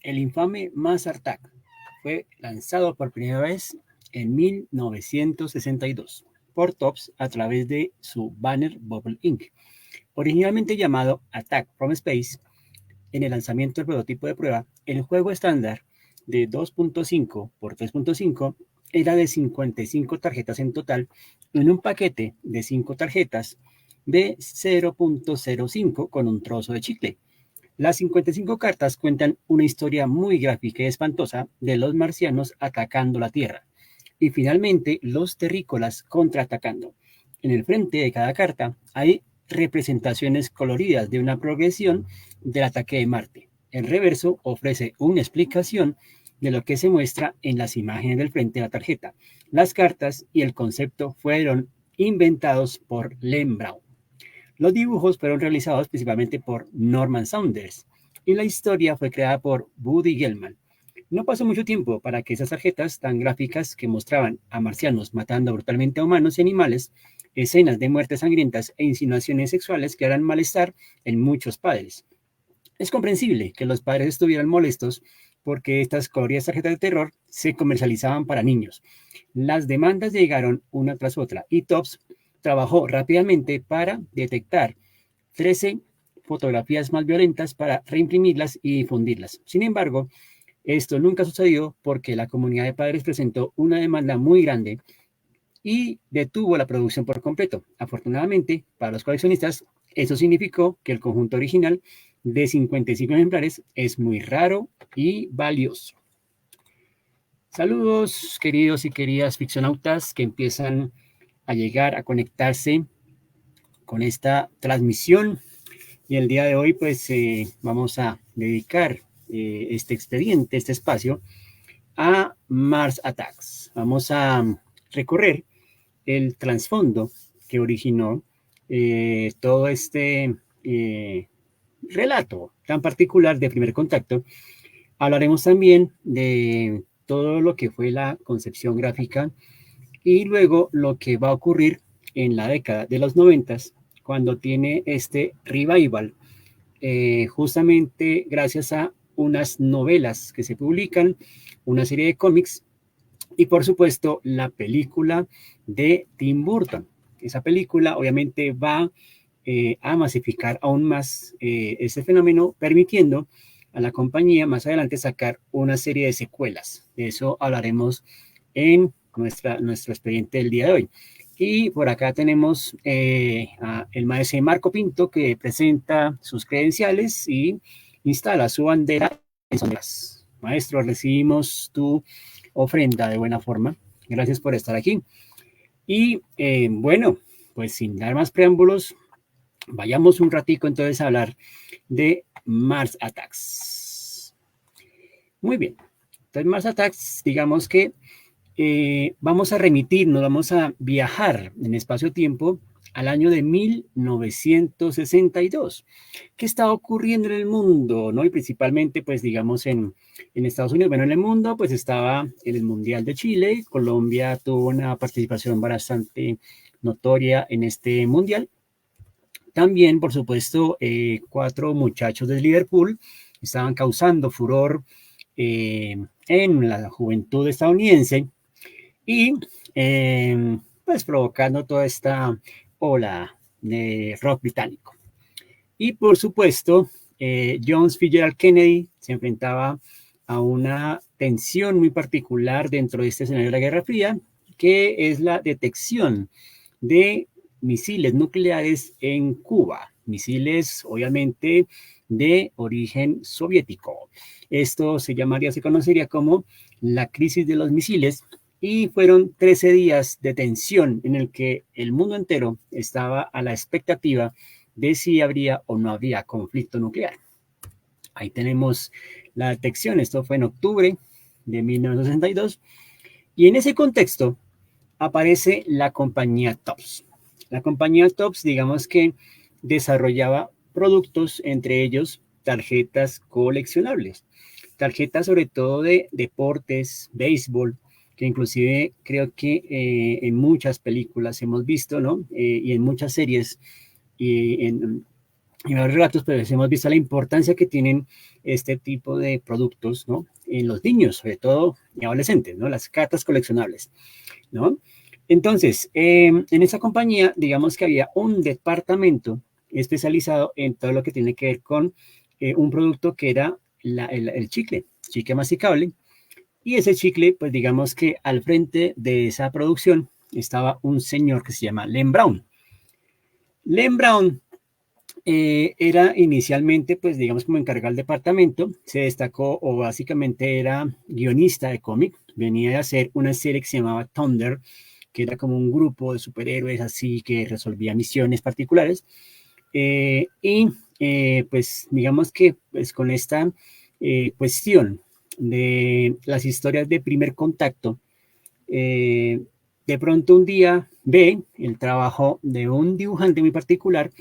El infame Mars Attack fue lanzado por primera vez en 1962 por Topps a través de su banner Bubble Inc. Originalmente llamado Attack from Space, en el lanzamiento del prototipo de prueba, el juego estándar de 2.5 por 3.5 era de 55 tarjetas en total en un paquete de 5 tarjetas de 0.05 con un trozo de chicle. Las 55 cartas cuentan una historia muy gráfica y espantosa de los marcianos atacando la Tierra y finalmente los terrícolas contraatacando. En el frente de cada carta hay representaciones coloridas de una progresión del ataque de Marte. El reverso ofrece una explicación de lo que se muestra en las imágenes del frente de la tarjeta. Las cartas y el concepto fueron inventados por Len Brown. Los dibujos fueron realizados principalmente por Norman Saunders y la historia fue creada por Woody Gelman. No pasó mucho tiempo para que esas tarjetas tan gráficas que mostraban a marcianos matando brutalmente a humanos y animales, escenas de muertes sangrientas e insinuaciones sexuales crearan malestar en muchos padres. Es comprensible que los padres estuvieran molestos porque estas coloridas tarjetas de terror se comercializaban para niños. Las demandas llegaron una tras otra y Topps trabajó rápidamente para detectar 13 fotografías más violentas para reimprimirlas y difundirlas. Sin embargo, esto nunca sucedió porque la comunidad de padres presentó una demanda muy grande y detuvo la producción por completo. Afortunadamente, para los coleccionistas, eso significó que el conjunto original de 55 ejemplares es muy raro y valioso. Saludos, queridos y queridas ficcionautas que empiezan a llegar, a conectarse con esta transmisión. Y el día de hoy, pues, vamos a dedicar este expediente, este espacio, a Mars Attacks. Vamos a recorrer el trasfondo que originó todo este relato tan particular de Primer Contacto. Hablaremos también de todo lo que fue la concepción gráfica y luego lo que va a ocurrir en la década de los 90 cuando tiene este revival, justamente gracias a unas novelas que se publican, una serie de cómics y por supuesto la película de Tim Burton. Esa película obviamente va a masificar aún más este fenómeno, permitiendo a la compañía más adelante sacar una serie de secuelas. De eso hablaremos en nuestro expediente del día de hoy. Y por acá tenemos el maestro Marco Pinto que presenta sus credenciales y instala su bandera en sombras. Maestro, recibimos tu ofrenda de buena forma. Gracias por estar aquí. Y bueno, pues sin dar más preámbulos, vayamos un ratico entonces a hablar de Mars Attacks. Muy bien. Entonces Mars Attacks, digamos que vamos a remitirnos, vamos a viajar en espacio-tiempo al año de 1962. ¿Qué estaba ocurriendo en el mundo? ¿No? Y principalmente, pues digamos, en Estados Unidos. Bueno, en el mundo, pues estaba en el Mundial de Chile. Colombia tuvo una participación bastante notoria en este Mundial. También, por supuesto, 4 muchachos de Liverpool estaban causando furor en la juventud estadounidense y pues provocando toda esta ola de rock británico. Y por supuesto, John Fitzgerald Kennedy se enfrentaba a una tensión muy particular dentro de este escenario de la Guerra Fría, que es la detección de misiles nucleares en Cuba, misiles obviamente de origen soviético. Esto se conocería como la crisis de los misiles y fueron 13 días de tensión en el que el mundo entero estaba a la expectativa de si habría o no habría conflicto nuclear. Ahí tenemos la detección, esto fue en octubre de 1962 y en ese contexto aparece la compañía Topps. La compañía Topps, digamos que desarrollaba productos, entre ellos tarjetas coleccionables, tarjetas sobre todo de deportes, béisbol, que inclusive creo que en muchas películas hemos visto, ¿no? Y en muchas series y y varios relatos, pues hemos visto la importancia que tienen este tipo de productos, ¿no? En los niños, sobre todo y adolescentes, ¿no? Las cartas coleccionables, ¿no? Entonces, en esa compañía, digamos que había un departamento especializado en todo lo que tiene que ver con un producto que era el chicle masticable. Y ese chicle, pues digamos que al frente de esa producción estaba un señor que se llama Len Brown. Len Brown era inicialmente, pues digamos, como encargado del departamento, se destacó o básicamente era guionista de cómic, venía a hacer una serie que se llamaba Thunder, que era como un grupo de superhéroes así que resolvía misiones particulares. Pues digamos que pues, con esta cuestión de las historias de primer contacto, eh, de pronto un día ve el trabajo de un dibujante muy particular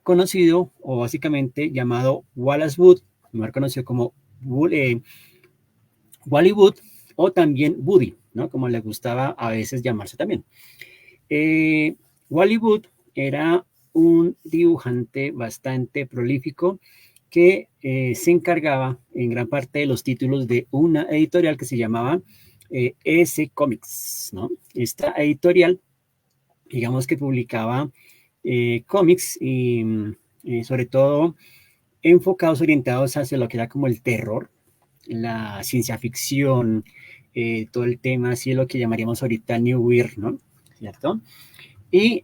conocido o básicamente llamado Wallace Wood, mejor conocido como Wally Wood o también Woody, ¿no? Como le gustaba a veces llamarse también. Eh, Wally Wood era un dibujante bastante prolífico que se encargaba en gran parte de los títulos de una editorial que se llamaba S Comics, ¿no? Esta editorial, digamos que publicaba cómics y sobre todo enfocados, orientados hacia lo que era como el terror, la ciencia ficción, todo el tema, así lo que llamaríamos ahorita New Weird, ¿no? ¿Cierto? Y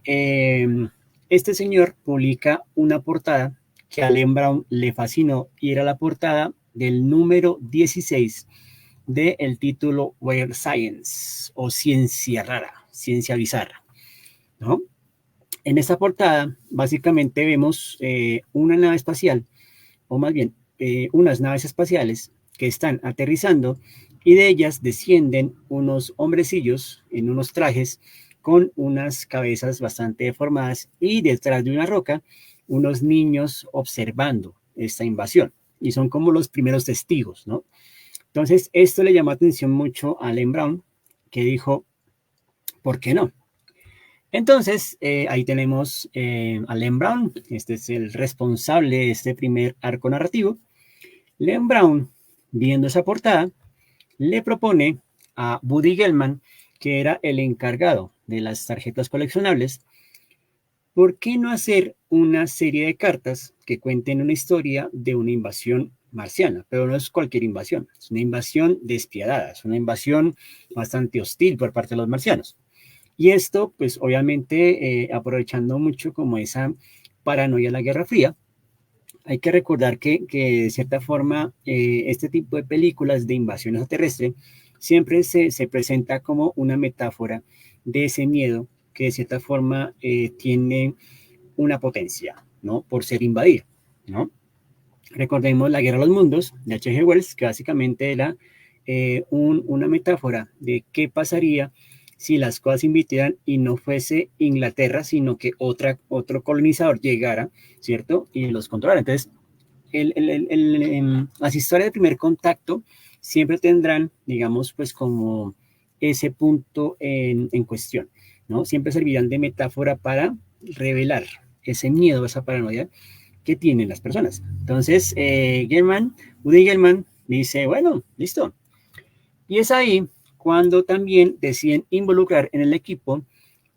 este señor publica una portada que a Len Brown le fascinó y era la portada del número 16 del título Weird Science o Ciencia Rara, Ciencia Bizarra, ¿no? En esta portada básicamente vemos una nave espacial, o más bien unas naves espaciales que están aterrizando y de ellas descienden unos hombrecillos en unos trajes con unas cabezas bastante deformadas y detrás de una roca unos niños observando esta invasión y son como los primeros testigos, ¿no? Entonces esto le llamó atención mucho a Len Brown, que dijo, ¿por qué no? Entonces, ahí tenemos a Len Brown, este es el responsable de este primer arco narrativo. Len Brown, viendo esa portada, le propone a Woody Gelman, que era el encargado de las tarjetas coleccionables, ¿por qué no hacer una serie de cartas que cuenten una historia de una invasión marciana? Pero no es cualquier invasión, es una invasión despiadada, es una invasión bastante hostil por parte de los marcianos. Y esto, pues obviamente, aprovechando mucho como esa paranoia de la Guerra Fría, hay que recordar que de cierta forma este tipo de películas de invasión extraterrestre siempre se presenta como una metáfora de ese miedo que de cierta forma tiene una potencia, ¿no? Por ser invadido, ¿no? Recordemos la Guerra de los Mundos de H.G. Wells, que básicamente era una metáfora de qué pasaría si las cosas se invirtieran y no fuese Inglaterra, sino que otro colonizador llegara, ¿cierto? Y los controlara. Entonces, las historias de primer contacto siempre tendrán, digamos, pues como ese punto en cuestión, ¿no? Siempre servirán de metáfora para revelar ese miedo, esa paranoia que tienen las personas. Entonces, Woody Gelman dice, bueno, listo. Y es ahí cuando también deciden involucrar en el equipo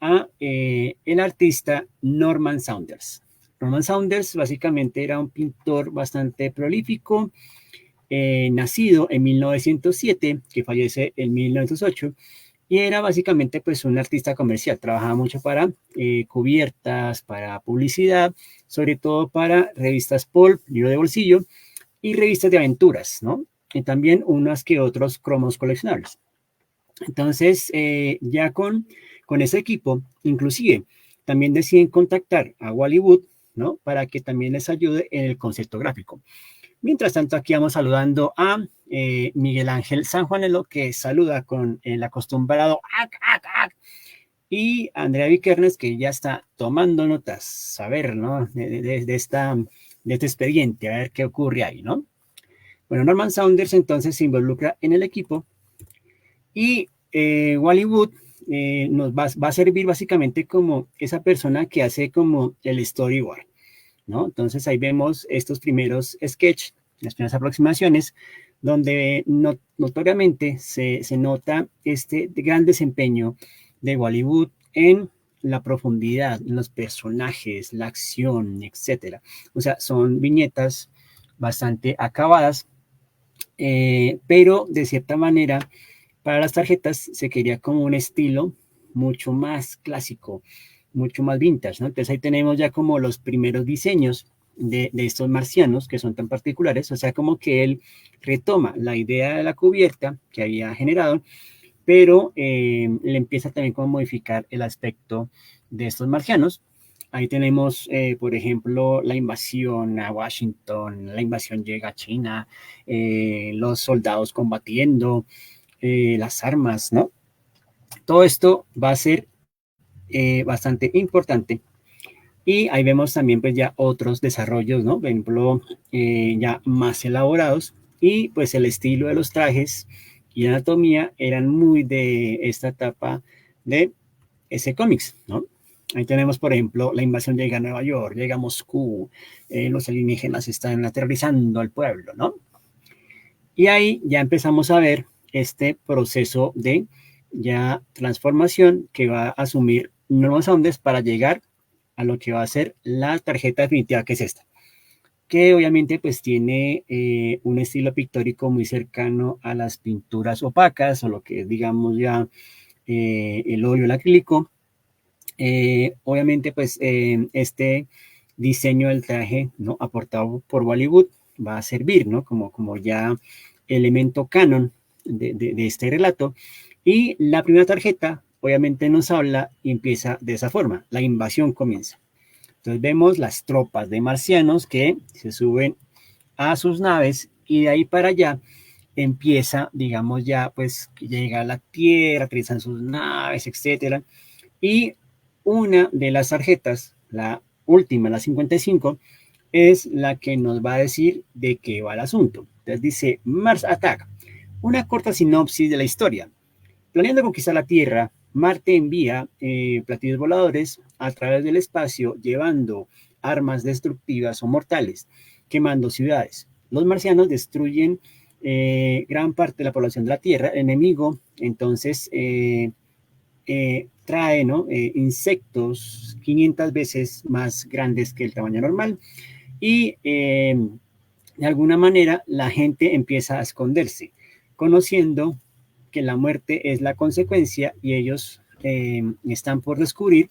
a el artista Norman Saunders. Norman Saunders básicamente era un pintor bastante prolífico, nacido en 1907, que fallece en 1908, y era básicamente pues un artista comercial, trabajaba mucho para cubiertas, para publicidad, sobre todo para revistas pulp, libro de bolsillo y revistas de aventuras, ¿no? Y también unas que otros cromos coleccionables. Entonces, ya con ese equipo, inclusive, también deciden contactar a Wally Wood, ¿no? Para que también les ayude en el concepto gráfico. Mientras tanto, aquí vamos saludando a Miguel Ángel San Juanelo, que saluda con el acostumbrado ¡ac, ac, ac! Y Andrea Vikernes, que ya está tomando notas, a ver, ¿no? De este expediente, a ver qué ocurre ahí, ¿no? Bueno, Norman Saunders entonces se involucra en el equipo y Wally Wood nos va a servir básicamente como esa persona que hace como el storyboard. ¿no? Entonces ahí vemos estos primeros sketches, las primeras aproximaciones, donde notoriamente se nota este gran desempeño de Bollywood en la profundidad, en los personajes, la acción, etcétera. O sea, son viñetas bastante acabadas, pero de cierta manera para las tarjetas se quería como un estilo mucho más clásico, mucho más vintage, ¿no? Entonces ahí tenemos ya como los primeros diseños de estos marcianos que son tan particulares, o sea, como que él retoma la idea de la cubierta que había generado, pero le empieza también como a modificar el aspecto de estos marcianos. Ahí tenemos, por ejemplo, la invasión a Washington, la invasión llega a China, los soldados combatiendo, las armas, ¿no? Todo esto va a ser bastante importante. Y ahí vemos también pues ya otros desarrollos, ¿no? Por ejemplo, ya más elaborados y pues el estilo de los trajes y la anatomía eran muy de esta etapa de ese cómics, ¿no? Ahí tenemos, por ejemplo, la invasión llega a Nueva York, llega a Moscú, los alienígenas están aterrizando al pueblo, ¿no? Y ahí ya empezamos a ver este proceso de ya transformación que va a asumir nuevos ondes para llegar a lo que va a ser la tarjeta definitiva, que es esta, que obviamente pues tiene un estilo pictórico muy cercano a las pinturas opacas o lo que es, digamos, ya el óleo, el acrílico. Obviamente pues este diseño del traje, ¿no?, aportado por Bollywood va a servir, ¿no?, como ya elemento canon de este relato. Y la primera tarjeta obviamente nos habla y empieza de esa forma, la invasión comienza. Entonces vemos las tropas de marcianos que se suben a sus naves y de ahí para allá empieza, digamos, ya pues llega a la Tierra, aterrizan sus naves, etcétera. Y una de las tarjetas, la última, la 55, es la que nos va a decir de qué va el asunto. Entonces dice Mars Attack, una corta sinopsis de la historia. Planeando conquistar la Tierra, Marte envía platillos voladores a través del espacio llevando armas destructivas o mortales, quemando ciudades. Los marcianos destruyen gran parte de la población de la Tierra. El enemigo entonces trae, ¿no?, insectos 500 veces más grandes que el tamaño normal y de alguna manera la gente empieza a esconderse, conociendo que la muerte es la consecuencia y ellos están por descubrir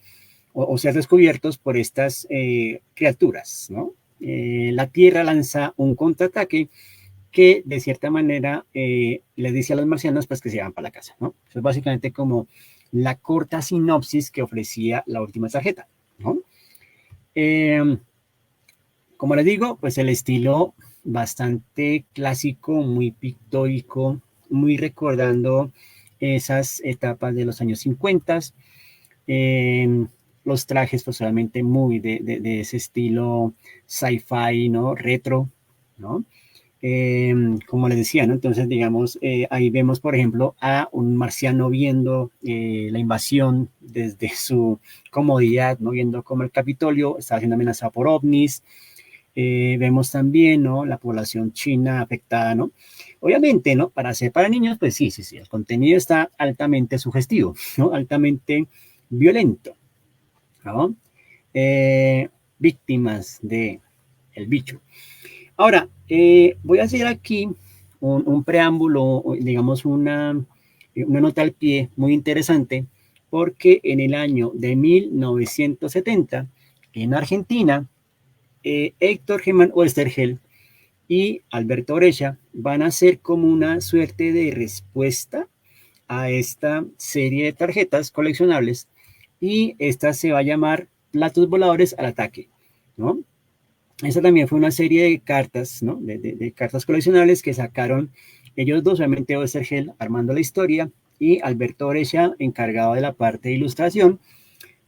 o ser descubiertos por estas criaturas, ¿no? La Tierra lanza un contraataque que de cierta manera les dice a los marcianos pues que se van para la casa, ¿no? Eso es básicamente como la corta sinopsis que ofrecía la última tarjeta, ¿no? Como les digo, pues el estilo bastante clásico, muy pictórico, muy recordando esas etapas de los años 50. Los trajes, pues obviamente muy de ese estilo sci-fi, ¿no? Retro, ¿no? Como les decía, ¿no? Entonces, digamos, ahí vemos, por ejemplo, a un marciano viendo la invasión desde su comodidad, ¿no? Viendo cómo el Capitolio está siendo amenazado por ovnis. Vemos también, ¿no?, la población china afectada, ¿no? Obviamente, ¿no?, para ser para niños, pues sí, el contenido está altamente sugestivo, ¿no? Altamente violento, ¿no? Víctimas de el bicho. Ahora, voy a hacer aquí un preámbulo, digamos una nota al pie muy interesante, porque en el año de 1970, en Argentina, Héctor Germán Oesterheld y Alberto Breccia van a hacer como una suerte de respuesta a esta serie de tarjetas coleccionables y esta se va a llamar Platos Voladores al Ataque, ¿no? Esta también fue una serie de cartas, ¿no?, de cartas coleccionables que sacaron ellos dos, obviamente Oesterheld armando la historia y Alberto Breccia encargado de la parte de ilustración.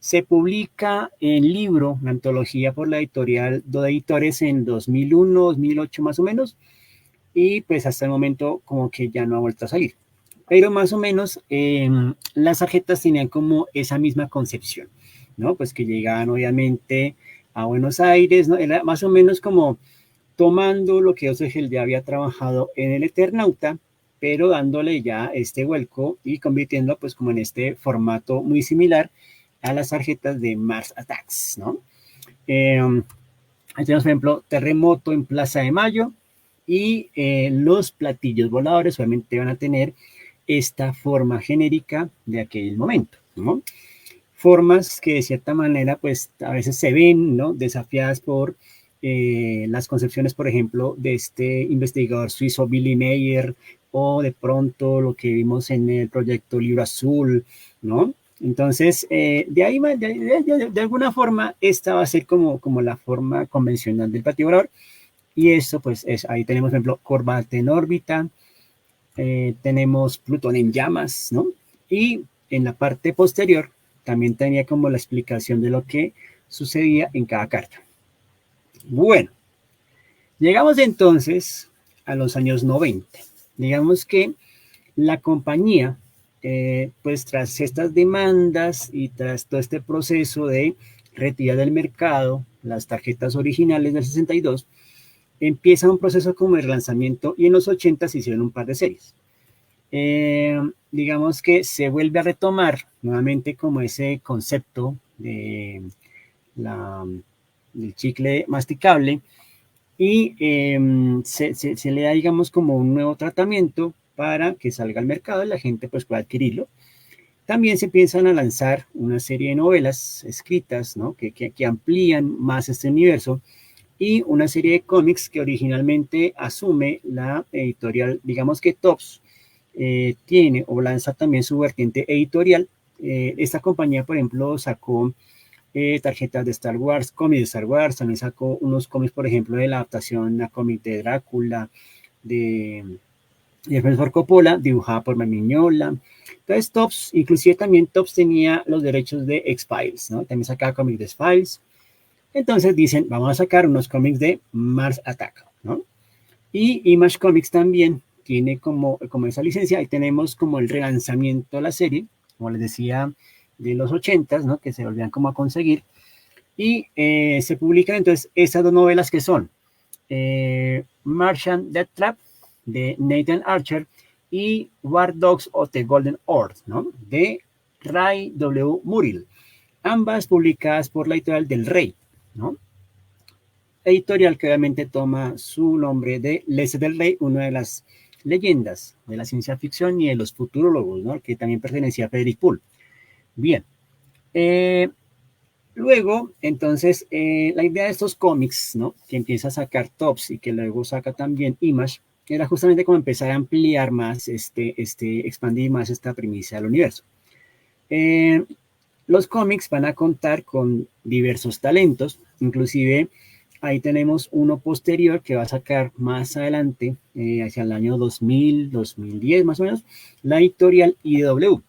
Se publica el libro, la antología por la editorial Do Editores en 2001, 2008 más o menos, y pues hasta el momento como que ya no ha vuelto a salir. Pero más o menos las tarjetas tenían como esa misma concepción, ¿no? Pues que llegaban obviamente a Buenos Aires, ¿no? Era más o menos como tomando lo que Oesterheld ya había trabajado en el Eternauta, pero dándole ya este vuelco y convirtiéndolo pues como en este formato muy similar a las tarjetas de Mars Attacks, ¿no? Ahí tenemos, por ejemplo, Terremoto en Plaza de Mayo y los platillos voladores obviamente van a tener esta forma genérica de aquel momento, ¿no? Formas que de cierta manera pues a veces se ven, ¿no? Desafiadas por las concepciones, por ejemplo, de este investigador suizo Billy Meyer o de pronto lo que vimos en el proyecto Libro Azul, ¿no? Entonces, de ahí, de alguna forma, esta va a ser como la forma convencional del platillo volador. Y eso, pues, ahí tenemos, por ejemplo, Corbat en órbita, tenemos Plutón en llamas, ¿no? Y en la parte posterior también tenía como la explicación de lo que sucedía en cada carta. Bueno, llegamos entonces a los años 90. Digamos que la compañía, pues tras estas demandas y tras todo este proceso de retirar del mercado las tarjetas originales del 62, empieza un proceso como de relanzamiento y en los 80 se hicieron un par de series. Digamos que se vuelve a retomar nuevamente como ese concepto de del chicle masticable y se le da, digamos, como un nuevo tratamiento para que salga al mercado y la gente pues pueda adquirirlo. También se empiezan a lanzar una serie de novelas escritas, ¿no? que amplían más este universo y una serie de cómics que originalmente asume la editorial, digamos que Topps, tiene o lanza también su vertiente editorial. Esta compañía, por ejemplo, sacó tarjetas de Star Wars, cómics de Star Wars, también sacó unos cómics, por ejemplo, de la adaptación a cómic de Drácula, de Francis Ford Coppola, dibujada por Mamiñola. Entonces, Topps, inclusive también Topps tenía los derechos de X-Files, ¿no? También sacaba cómics de X-Files. Entonces dicen, vamos a sacar unos cómics de Mars Attack, ¿no? Y Image Comics también tiene como esa licencia. Ahí tenemos como el relanzamiento de la serie, como les decía, de los 80s, ¿no? Que se volvían como a conseguir. Y se publican entonces estas dos novelas que son Martian Death Trap de Nathan Archer y War Dogs of the Golden Horde, ¿no? De Ray W. Muriel. Ambas publicadas por la editorial del Rey, ¿no? Editorial que obviamente toma su nombre de Les del Rey, una de las leyendas de la ciencia ficción y de los futurólogos, ¿no? Que también pertenecía a Frederick Poole. Bien. Luego, entonces, la idea de estos cómics, ¿no? Que empieza a sacar Topps y que luego saca también Image, era justamente como empezar a ampliar más, expandir más esta primicia del universo. Los cómics van a contar con diversos talentos, inclusive ahí tenemos uno posterior que va a sacar más adelante, hacia el año 2000, 2010 más o menos, la editorial IDW.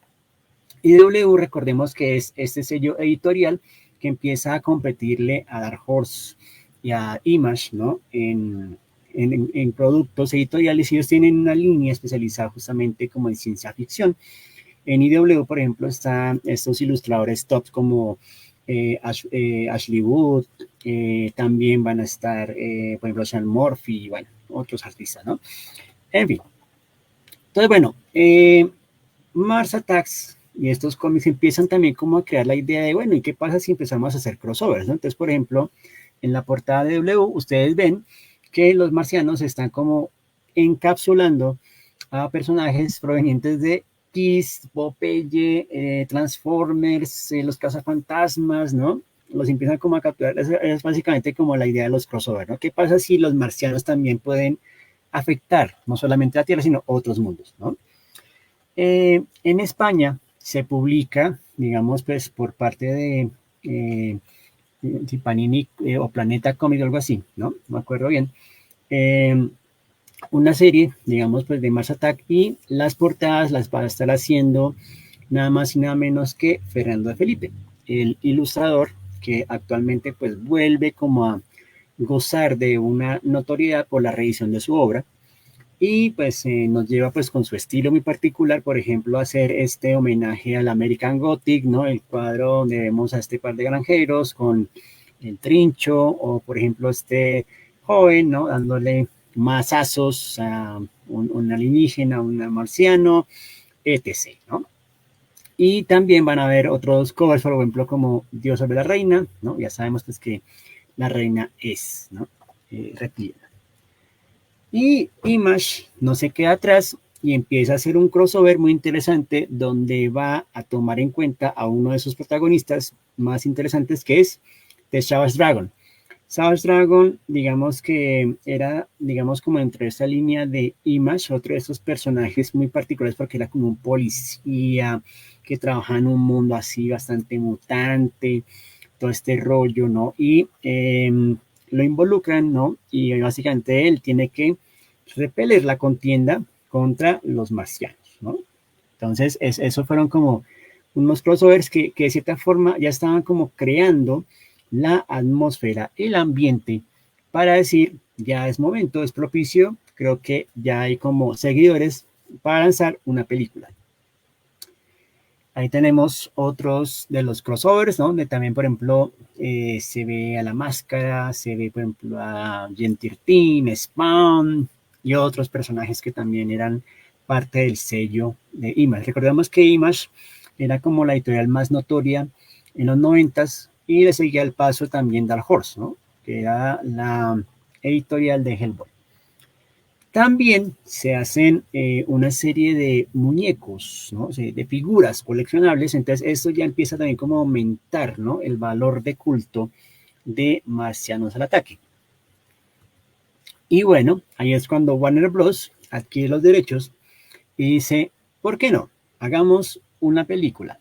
IDW, recordemos que es este sello editorial que empieza a competirle a Dark Horse y a Image, ¿no? En productos editoriales, y ellos tienen una línea especializada justamente como en ciencia ficción. En IDW, por ejemplo, están estos ilustradores top como Ashley Wood, también van a estar, por ejemplo, Sean Murphy, y bueno, otros artistas, ¿no? En fin. Entonces, bueno, Mars Attacks y estos cómics empiezan también como a crear la idea de, bueno, ¿y qué pasa si empezamos a hacer crossovers, ¿no? Entonces, por ejemplo, en la portada de W, ustedes ven que los marcianos están como encapsulando a personajes provenientes de Kiss, Popeye, Transformers, los cazafantasmas, ¿no? Los empiezan como a capturar. Es básicamente como la idea de los crossovers, ¿no? ¿Qué pasa si los marcianos también pueden afectar no solamente la Tierra, sino otros mundos, ¿no? En España se publica, digamos, pues por parte de Panini o Planeta Comics o algo así, ¿no? No me acuerdo bien. Una serie, digamos, pues de Mars Attack, y las portadas las va a estar haciendo nada más y nada menos que Fernando de Felipe, el ilustrador que actualmente pues vuelve como a gozar de una notoriedad por la reedición de su obra, y pues nos lleva pues con su estilo muy particular, por ejemplo, a hacer este homenaje al American Gothic, ¿no? El cuadro donde vemos a este par de granjeros con el Trincho, o por ejemplo este joven, ¿no? Dándole mazazos a un alienígena, un marciano, etc., ¿no? Y también van a haber otros covers, por ejemplo, como Dios sobre la reina, ¿no? Ya sabemos pues que la reina es, ¿no? Reptiliana. Y Image no se queda atrás y empieza a hacer un crossover muy interesante donde va a tomar en cuenta a uno de sus protagonistas más interesantes, que es The Savage Dragon. Savage Dragon, digamos que era, digamos, como entre esa línea de Image, otro de esos personajes muy particulares porque era como un policía que trabajaba en un mundo así bastante mutante, todo este rollo, ¿no? Y lo involucran, ¿no? Y básicamente él tiene que repeler la contienda contra los marcianos, ¿no? Entonces, eso fueron como unos crossovers que de cierta forma ya estaban como creando la atmósfera, el ambiente, para decir, ya es momento, es propicio, creo que ya hay como seguidores para lanzar una película. Ahí tenemos otros de los crossovers, ¿no? Donde también, por ejemplo, se ve a La Máscara, se ve, por ejemplo, a Gen 13, Spawn y otros personajes que también eran parte del sello de Image. Recordemos que Image era como la editorial más notoria en los 90s y le seguía el paso también Dark Horse, ¿no? Que era la editorial de Hellboy. También se hacen una serie de muñecos, ¿no? De figuras coleccionables, entonces esto ya empieza también como a aumentar, ¿no? El valor de culto de Marcianos al Ataque. Y bueno, ahí es cuando Warner Bros. Adquiere los derechos y dice, ¿por qué no? Hagamos una película.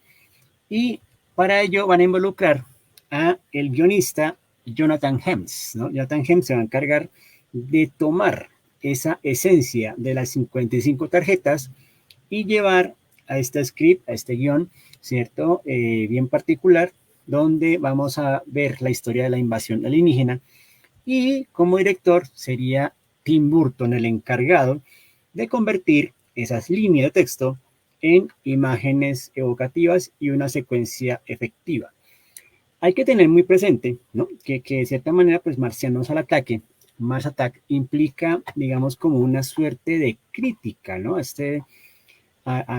Y para ello van a involucrar a el guionista Jonathan Hems, ¿no? Jonathan Hems se va a encargar de tomar esa esencia de las 55 tarjetas y llevar a este script, a este guión, ¿cierto? Bien particular, donde vamos a ver la historia de la invasión alienígena y como director sería Tim Burton el encargado de convertir esas líneas de texto en imágenes evocativas y una secuencia efectiva. Hay que tener muy presente, ¿no? Que de cierta manera, pues Marcianos al Ataque, Mars Attack, implica, digamos, como una suerte de crítica, ¿no? A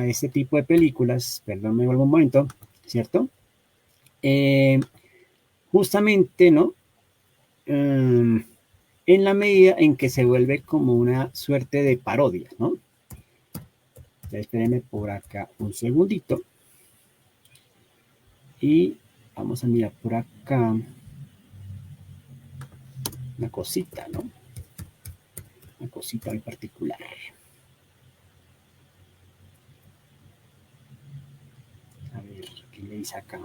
este tipo de películas, perdón, me vuelvo un momento, ¿cierto? Justamente, ¿no? En la medida en que se vuelve como una suerte de parodia, ¿no? Espérenme por acá un segundito. Y vamos a mirar por acá una cosita, ¿no? Una cosita muy particular. A ver, ¿qué le dice acá?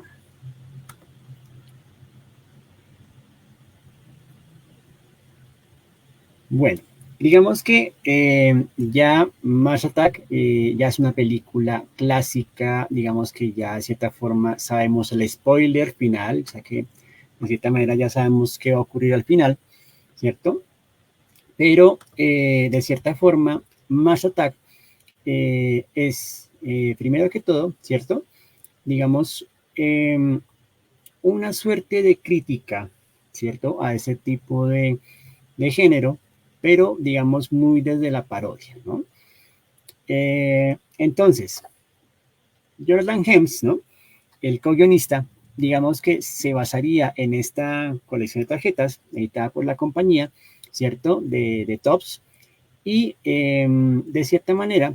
Bueno, digamos que ya Mars Attack ya es una película clásica, digamos que ya de cierta forma sabemos el spoiler final, o sea que de cierta manera ya sabemos qué va a ocurrir al final, ¿cierto? Pero de cierta forma Mars Attack es, primero que todo, ¿cierto? Digamos, una suerte de crítica, ¿cierto? A ese tipo de género, pero digamos muy desde la parodia, ¿no? Entonces, Jordan Hems, ¿no? El co-guionista, digamos que se basaría en esta colección de tarjetas editada por la compañía, ¿cierto? De Tops, y de cierta manera,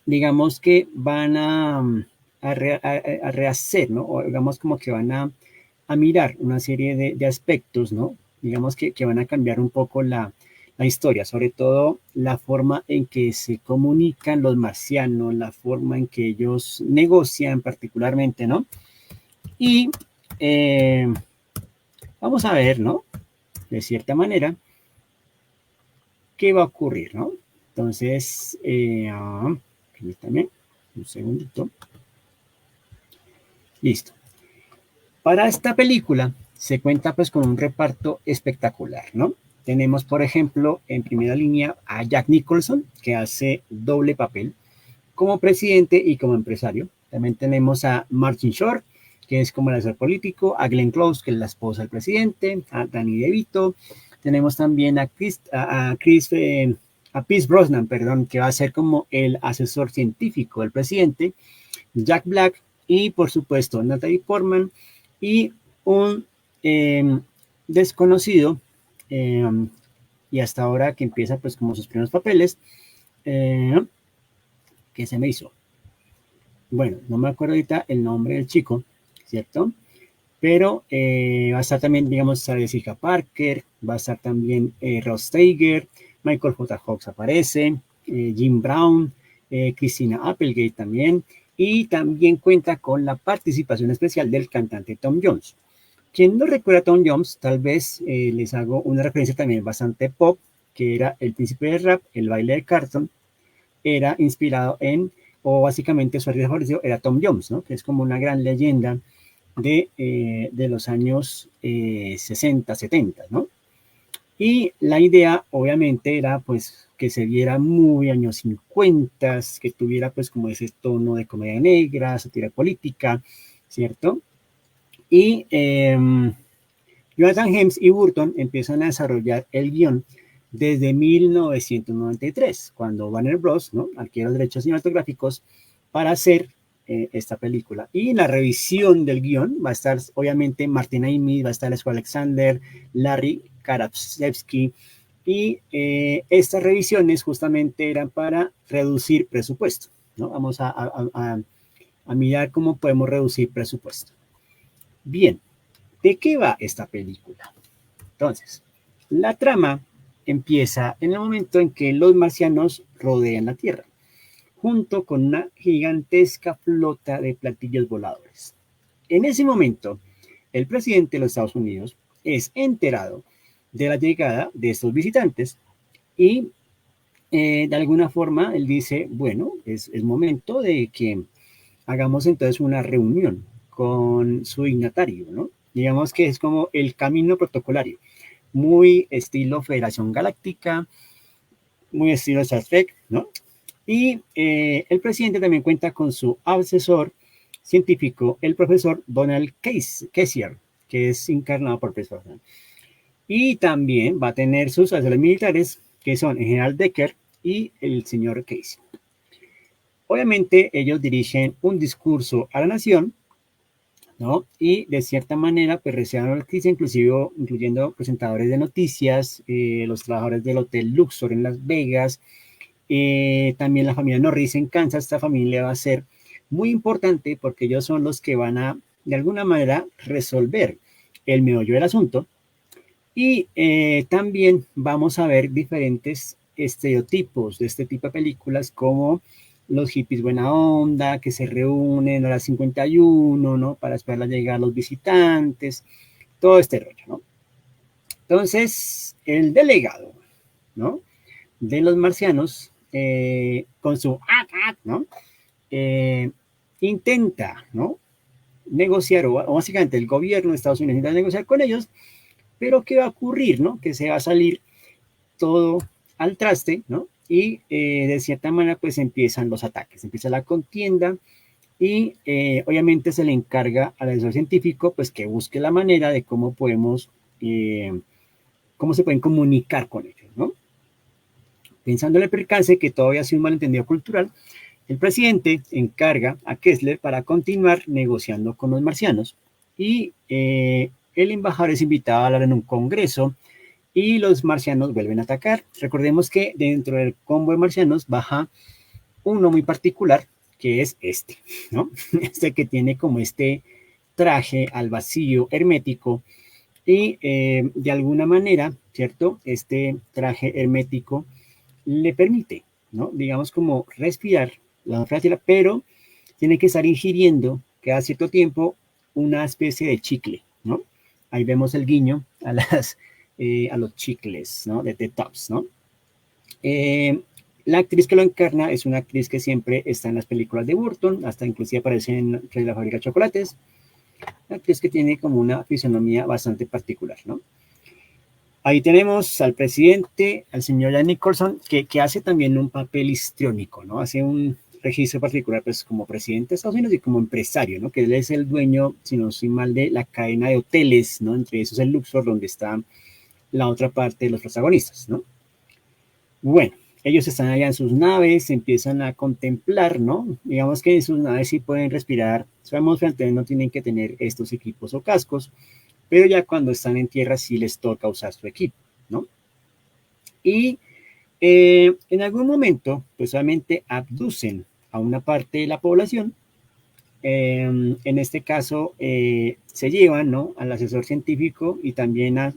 digamos que van a rehacer, ¿no? O digamos como que van a mirar una serie de aspectos, ¿no? Digamos que van a cambiar un poco la historia, sobre todo la forma en que se comunican los marcianos, la forma en que ellos negocian particularmente, ¿no? Y vamos a ver, ¿no? De cierta manera, qué va a ocurrir, ¿no? Entonces, permítame un segundito. Listo. Para esta película se cuenta pues con un reparto espectacular, ¿no? Tenemos, por ejemplo, en primera línea a Jack Nicholson, que hace doble papel como presidente y como empresario. También tenemos a Martin Short, que es como el asesor político, a Glenn Close, que es la esposa del presidente, a Danny DeVito. Tenemos también a Pierce Brosnan, perdón, que va a ser como el asesor científico del presidente, Jack Black y por supuesto Natalie Portman y un desconocido y hasta ahora que empieza pues como sus primeros papeles, que se me hizo. Bueno, no me acuerdo ahorita el nombre del chico, ¿cierto? Pero va a estar también, digamos, Sarah Jessica Parker, va a estar también Ross Steiger, Michael J. Fox aparece, Jim Brown, Christina Applegate también, y también cuenta con la participación especial del cantante Tom Jones. Quien no recuerda a Tom Jones, tal vez les hago una referencia también bastante pop, que era el príncipe del rap, el baile de Carlton, era inspirado en, o básicamente su artista favorito era Tom Jones, ¿no? Que es como una gran leyenda de los años 60, 70, ¿no? Y la idea, obviamente, era pues que se viera muy años 50, que tuviera pues como ese tono de comedia negra, sátira política, ¿cierto? Y Jonathan Hems y Burton empiezan a desarrollar el guión desde 1993, cuando Warner Bros. ¿No? adquiere los derechos cinematográficos para hacer esta película. Y en la revisión del guión va a estar, obviamente, Martin Amis, va a estar Scott Alexander, Larry Karaszewski, y estas revisiones justamente eran para reducir presupuesto, ¿no? Vamos a mirar cómo podemos reducir presupuesto. Bien, ¿de qué va esta película? Entonces, la trama empieza en el momento en que los marcianos rodean la Tierra, junto con una gigantesca flota de platillos voladores. En ese momento, el presidente de los Estados Unidos es enterado de la llegada de estos visitantes y de alguna forma él dice, bueno, es momento de que hagamos entonces una reunión con su dignatario, ¿no? Digamos que es como el camino protocolario, muy estilo Federación Galáctica, muy estilo Star Trek, ¿no? Y el presidente también cuenta con su asesor científico, el profesor Donald Kessier, que es encarnado por Pierce Brosnan. Y también va a tener sus asesores militares, que son el general Decker y el señor Casey. Obviamente ellos dirigen un discurso a la nación, ¿no? Y de cierta manera, pues reciben la noticia, incluyendo presentadores de noticias, los trabajadores del Hotel Luxor en Las Vegas, también la familia Norris en Kansas. Esta familia va a ser muy importante porque ellos son los que van a, de alguna manera, resolver el meollo del asunto. Y también vamos a ver diferentes estereotipos de este tipo de películas, como los hippies buena onda, que se reúnen a las 51, ¿no? Para esperar la llegada de los visitantes, todo este rollo, ¿no? Entonces, el delegado, ¿no? De los marcianos, con su, ¿no? Intenta, ¿no? Negociar, o básicamente el gobierno de Estados Unidos intenta negociar con ellos, pero ¿qué va a ocurrir, no? Que se va a salir todo al traste, ¿no? Y de cierta manera pues empiezan los ataques, empieza la contienda y obviamente se le encarga al asesor científico pues que busque la manera de cómo podemos, cómo se pueden comunicar con ellos, ¿no? Pensando en el percance que todavía ha sido un malentendido cultural, el presidente encarga a Kessler para continuar negociando con los marcianos y el embajador es invitado a hablar en un congreso y los marcianos vuelven a atacar. Recordemos que dentro del combo de marcianos baja uno muy particular, que es este, ¿no? Este que tiene como este traje al vacío hermético y de alguna manera, ¿cierto? Este traje hermético le permite, ¿no? Digamos como respirar la frágil, pero tiene que estar ingiriendo cada cierto tiempo una especie de chicle, ¿no? Ahí vemos el guiño a los chicles, ¿no? De Tops, ¿no? La actriz que lo encarna es una actriz que siempre está en las películas de Burton, hasta inclusive aparece en Rey de la Fábrica de Chocolates. Una actriz que tiene como una fisonomía bastante particular, ¿no? Ahí tenemos al presidente, al señor Jack Nicholson, que hace también un papel histriónico, ¿no? Hace un registro particular pues como presidente de Estados Unidos y como empresario, ¿no? Que él es el dueño, si no estoy mal, de la cadena de hoteles, ¿no? Entre esos el Luxor, donde está la otra parte de los protagonistas, ¿no? Bueno, ellos están allá en sus naves, empiezan a contemplar, ¿no? Digamos que en sus naves sí pueden respirar su atmósfera, entonces no tienen que tener estos equipos o cascos, pero ya cuando están en tierra sí les toca usar su equipo, ¿no? Y en algún momento, pues solamente abducen a una parte de la población. En este caso, se llevan, ¿no?, al asesor científico y también a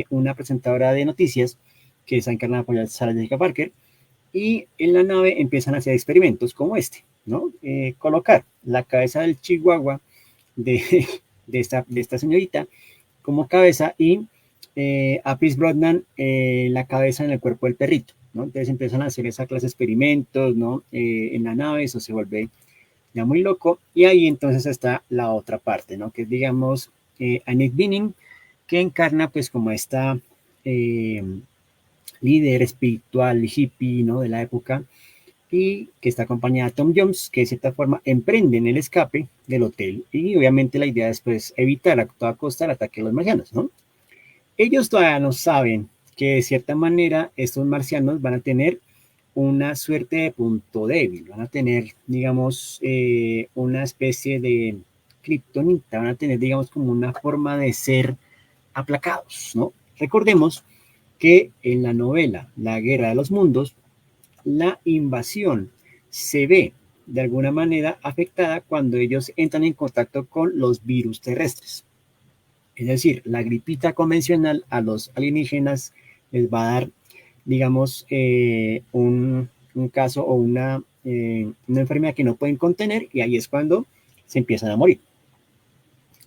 una presentadora de noticias que está encarnada por Sarah Jessica Parker. Y en la nave empiezan a hacer experimentos como este, ¿no? Colocar la cabeza del chihuahua de, de esta señorita como cabeza y a Pierce Brosnan la cabeza en el cuerpo del perrito, ¿no? Entonces empiezan a hacer esa clase de experimentos, ¿no? En la nave, eso se vuelve ya muy loco, y ahí entonces está la otra parte, ¿no? Que es, digamos, Annette Bening, que encarna pues como esta líder espiritual hippie, ¿no? De la época, y que está acompañada de Tom Jones, que de cierta forma emprenden el escape del hotel, y obviamente la idea es pues evitar a toda costa el ataque de los marcianos, ¿no? Ellos todavía no saben que de cierta manera estos marcianos van a tener una suerte de punto débil, van a tener, digamos, una especie de kriptonita, van a tener, digamos, como una forma de ser aplacados, ¿no? Recordemos que en la novela La Guerra de los Mundos, la invasión se ve de alguna manera afectada cuando ellos entran en contacto con los virus terrestres. Es decir, la gripita convencional a los alienígenas les va a dar, digamos, un caso o una enfermedad que no pueden contener, y ahí es cuando se empiezan a morir.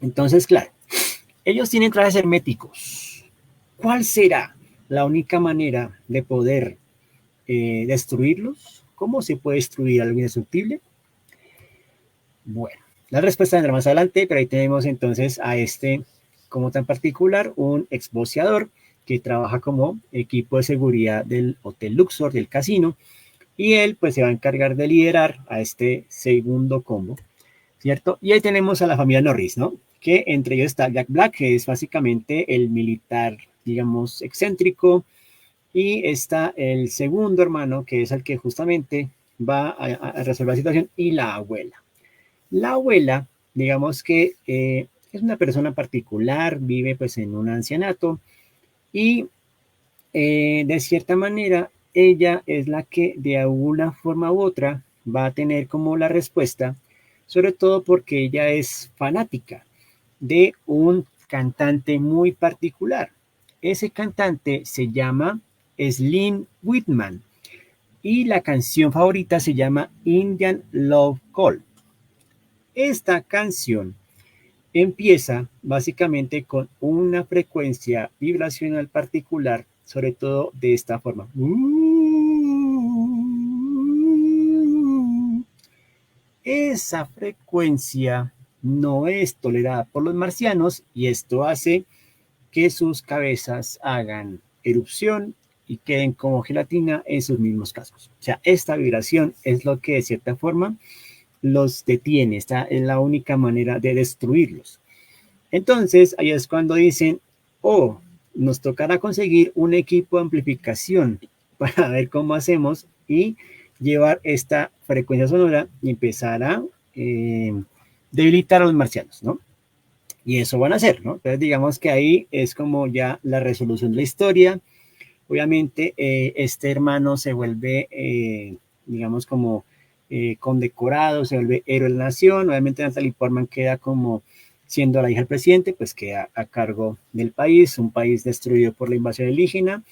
Entonces, claro, ellos tienen trajes herméticos. ¿Cuál será la única manera de poder destruirlos? ¿Cómo se puede destruir algo indestructible? Bueno, la respuesta vendrá más adelante, pero ahí tenemos entonces a este, como tan particular, un exboceador que trabaja como equipo de seguridad del Hotel Luxor, del casino, y él pues se va a encargar de liderar a este segundo combo, ¿cierto? Y ahí tenemos a la familia Norris, ¿no? Que entre ellos está Jack Black, que es básicamente el militar, digamos, excéntrico, y está el segundo hermano, que es el que justamente va a resolver la situación, y la abuela. La abuela, digamos que es una persona particular, vive pues en un ancianato, y de cierta manera ella es la que de alguna forma u otra va a tener como la respuesta, sobre todo porque ella es fanática de un cantante muy particular. Ese cantante se llama Slim Whitman y la canción favorita se llama Indian Love Call. Esta canción empieza básicamente con una frecuencia vibracional particular, sobre todo de esta forma. Esa frecuencia no es tolerada por los marcianos y esto hace que sus cabezas hagan erupción y queden como gelatina en sus mismos cascos. O sea, esta vibración es lo que de cierta forma los detiene. Esta es la única manera de destruirlos. Entonces, ahí es cuando dicen, oh, nos tocará conseguir un equipo de amplificación para ver cómo hacemos y llevar esta frecuencia sonora y empezar a debilitar a los marcianos, ¿no? Y eso van a hacer, ¿no? Entonces, digamos que ahí es como ya la resolución de la historia. Obviamente, este hermano se vuelve, digamos, como condecorado, se vuelve héroe de la nación. Obviamente, Natalie Portman queda como siendo la hija del presidente, pues queda a cargo del país, un país destruido por la invasión alienígena,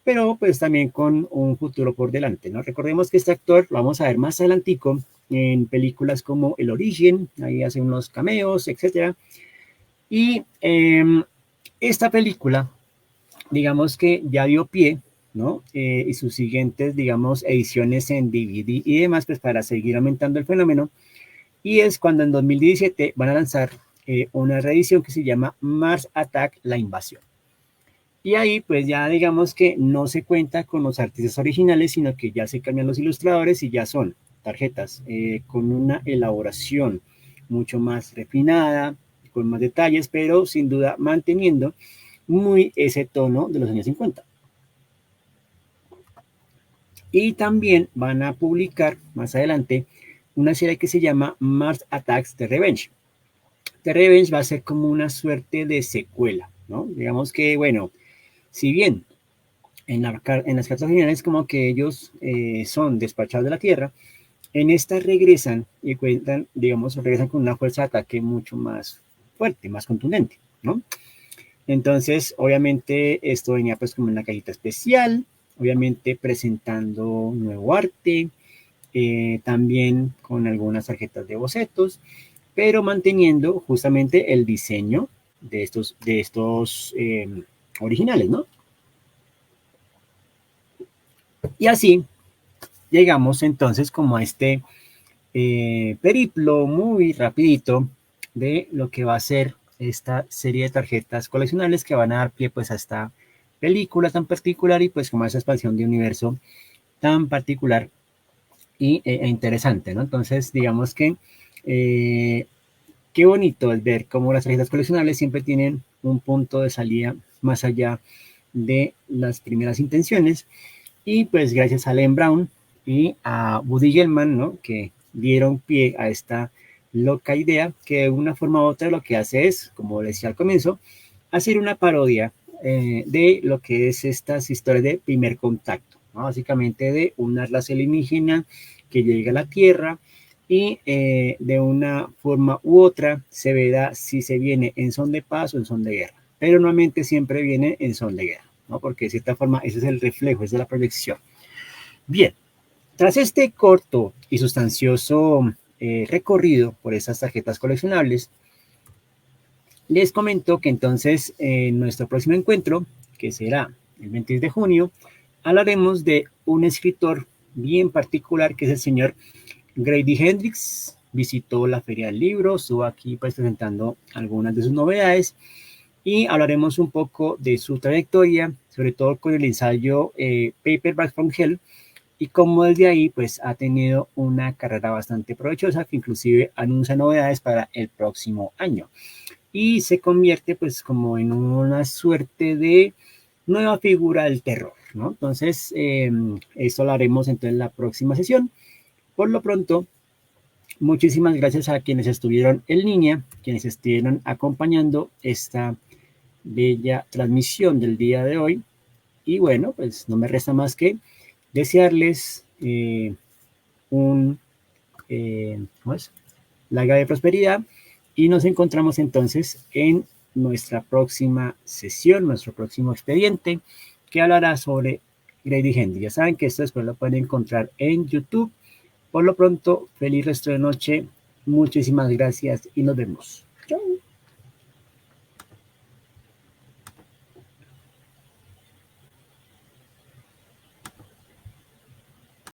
pero pues también con un futuro por delante, ¿no? Recordemos que este actor lo vamos a ver más adelantico en películas como El Origen, ahí hace unos cameos, etcétera. Y esta película, digamos que ya dio pie, ¿no? Y sus siguientes, digamos, ediciones en DVD y demás, pues para seguir aumentando el fenómeno. Y es cuando en 2017 van a lanzar una reedición que se llama Mars Attack, la invasión. Y ahí pues ya digamos que no se cuenta con los artistas originales, sino que ya se cambian los ilustradores y ya son tarjetas con una elaboración mucho más refinada, con más detalles, pero sin duda manteniendo muy ese tono de los años 50. Y también van a publicar más adelante una serie que se llama Mars Attacks The Revenge. The Revenge va a ser como una suerte de secuela, ¿no? Digamos que, bueno, si bien en las cartas originales como que ellos son despachados de la Tierra, en esta regresan y cuentan, digamos, regresan con una fuerza de ataque mucho más fuerte, más contundente, ¿no? Entonces, obviamente, esto venía pues como una cajita especial, obviamente presentando nuevo arte, también con algunas tarjetas de bocetos, pero manteniendo justamente el diseño de estos originales, ¿no? Y así llegamos entonces como a este periplo muy rapidito de lo que va a ser esta serie de tarjetas coleccionables que van a dar pie pues a esta película tan particular y pues como a esa expansión de universo tan particular e interesante, ¿no? Entonces digamos que qué bonito es ver cómo las tarjetas coleccionables siempre tienen un punto de salida más allá de las primeras intenciones y pues gracias a Len Brown y a Woody Gelman, ¿no? Que dieron pie a esta loca idea que de una forma u otra lo que hace es, como decía al comienzo, hacer una parodia de lo que es estas historias de primer contacto, ¿no? Básicamente de una raza alienígena que llega a la Tierra y de una forma u otra se verá si se viene en son de paz o en son de guerra, pero normalmente siempre viene en son de guerra, ¿no? Porque de cierta forma ese es el reflejo, esa es la proyección. Bien, tras este corto y sustancioso recorrido por esas tarjetas coleccionables, les comento que entonces en nuestro próximo encuentro, que será el 26 de junio, hablaremos de un escritor bien particular que es el señor Grady Hendrix. Visitó la Feria del Libro, estuvo aquí pues, presentando algunas de sus novedades y hablaremos un poco de su trayectoria, sobre todo con el ensayo Paperback from Hell y cómo desde ahí pues ha tenido una carrera bastante provechosa que inclusive anuncia novedades para el próximo año y se convierte pues como en una suerte de nueva figura del terror, ¿no? Entonces, esto lo haremos entonces en la próxima sesión. Por lo pronto, muchísimas gracias a quienes estuvieron en línea, quienes estuvieron acompañando esta bella transmisión del día de hoy. Y bueno, pues no me resta más que desearles un ¿cómo es? Larga de prosperidad y nos encontramos entonces en nuestra próxima sesión, nuestro próximo expediente que hablará sobre Grady Henry. Ya saben que esto después lo pueden encontrar en YouTube. Por lo pronto, feliz resto de noche. Muchísimas gracias y nos vemos.